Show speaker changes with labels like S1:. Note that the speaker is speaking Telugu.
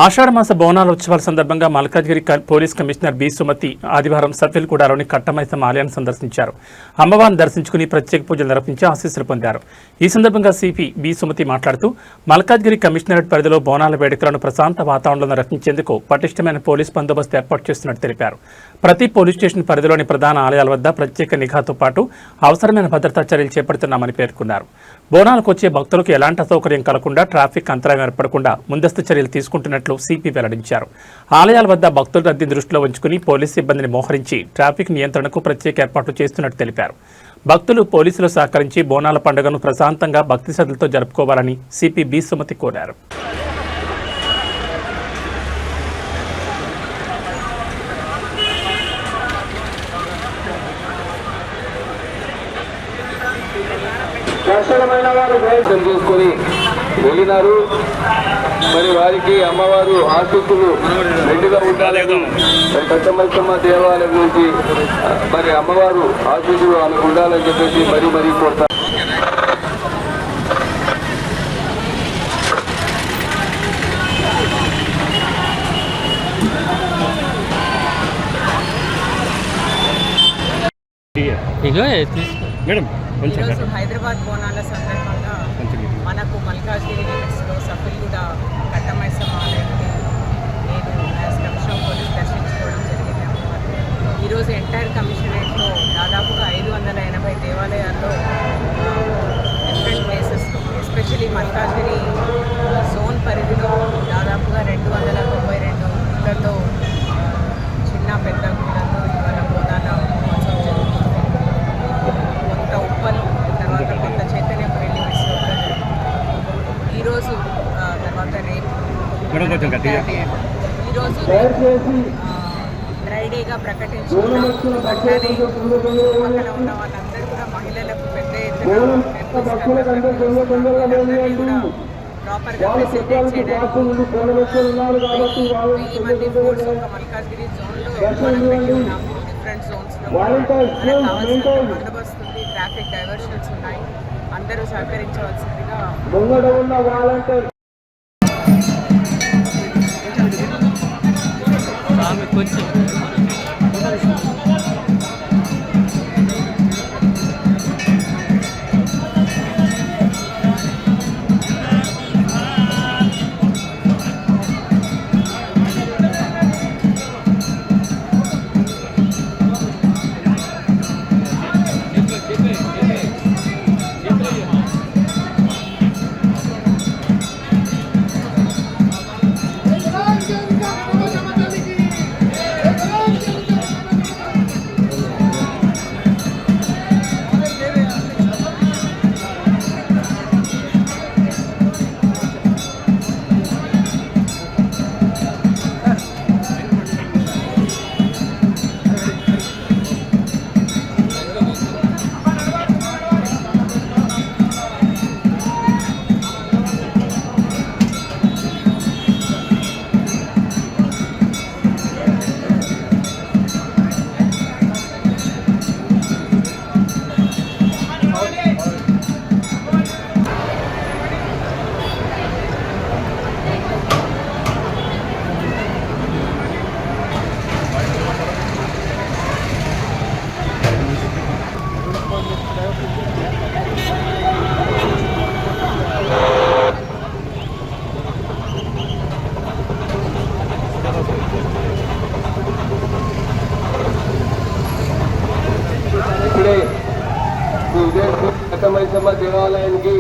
S1: ఆషాఢమాస బోనాల ఉత్సవాల సందర్భంగా Malkajgiri police commissioner B Sumathi ఆదివారం సఫిల్గూడలోని కట్టమైసమ్మ ఆలయాన్ని సందర్శించారు. అమ్మవారిని దర్శించుకుని ప్రత్యేక పూజలు నిర్వహించి ఆశీస్సులు పొందారు. ఈ సందర్భంగా సిపి బి సుమతి మాట్లాడుతూ మల్కాజ్గిరి కమిషనరేట్ పరిధిలో బోనాల వేడుకలను ప్రశాంత వాతావరణంలో నిర్వహించేందుకు పటిష్టమైన పోలీస్ బందోబస్తు ఏర్పాటు చేస్తున్నట్టు తెలిపారు. ప్రతి పోలీస్ స్టేషన్ పరిధిలోని ప్రధాన ఆలయాల వద్ద ప్రత్యేక నిఘాతో పాటు అవసరమైన భద్రతా చర్యలు చేపడుతున్నామని పేర్కొన్నారు. బోనాలకు వచ్చే భక్తులకు ఎలాంటి అసౌకర్యం కలగకుండా ట్రాఫిక్ అంతరాయం ఏర్పడకుండా ముందస్తు చర్యలు తీసుకుంటున్నట్లు సిపి వెల్లడించారు. ఆలయాల వద్ద భక్తుల రద్దీ దృష్టిలో ఉంచుకుని పోలీసు సిబ్బందిని మోహరించి ట్రాఫిక్ నియంత్రణకు ప్రత్యేక ఏర్పాట్లు చేస్తున్నట్టు తెలిపారు. భక్తులు పోలీసులు సహకరించి బోనాల పండుగను ప్రశాంతంగా భక్తి శ్రద్ధలతో జరుపుకోవాలని సిపి బి సుమతి కోరారు.
S2: కష్టమైన వారు ప్రయత్నం చేసుకొని వెళ్ళినారు. మరి వారికి అమ్మవారు ఆశీస్సులు మెండుగా ఉండాలని మరి కట్టమైసమ్మ దేవాలయం నుంచి మరి అమ్మవారు ఆశీస్సులు ఆమెకు ఉండాలని చెప్పేసి మరీ కోరుతారు.
S3: ఈరోజు హైదరాబాద్ బోనాల సందర్భంగా మనకు మల్కాజ్గిరి లిమిట్స్లో సఫిల్గూడ కట్టమైసమ్మ ఆలయాన్ని నేను యాజ్ కమిషనర్ పోలీస్ దర్శించుకోవడం జరిగింది. ఈరోజు ఎంటైర్ కమిషనరేట్లో దాదాపుగా 580 దేవాలయాల్లో డిఫరెంట్ ప్లేసెస్లో ఎస్పెషలీ మల్కాజ్గిరి జోన్ పరిధిలో దాదాపుగా 292 ఇళ్లలో చిన్న పెద్ద గుళ్ళల్లో ఇవాళ బోనాల మహోత్సవం జరుగుతుంది. కొంత ఉప్పల్ తర్వాత కొంత చైతన్యపురి లిమిట్స్లో కూడా జరుగుతుంది. ఈరోజు తర్వాత రేపు ఈరోజు డ్రై డేగా ప్రకటించుకున్నాం. అట్లానే చుట్టుపక్కల ఉన్న వాళ్ళందరూ కూడా మహిళలకు పెద్ద ఎత్తున కూడా ప్రాపర్గా ఫెసిలిటేట్ చేయడానికి 1000 మంది ఫోర్స్ ఒక మల్కాజ్గిరి జోన్లో మనం పెట్టి ఉన్నాము. డిఫరెంట్ జోన్స్లో మనకు కావాల్సిన బందోబస్తు ఉంది, ట్రాఫిక్ డైవర్షన్స్ ఉన్నాయి. అందరూ సహకరించవలసిందిగా ఇప్పుడే కట్టమైసమ్మ దేవాలయానికి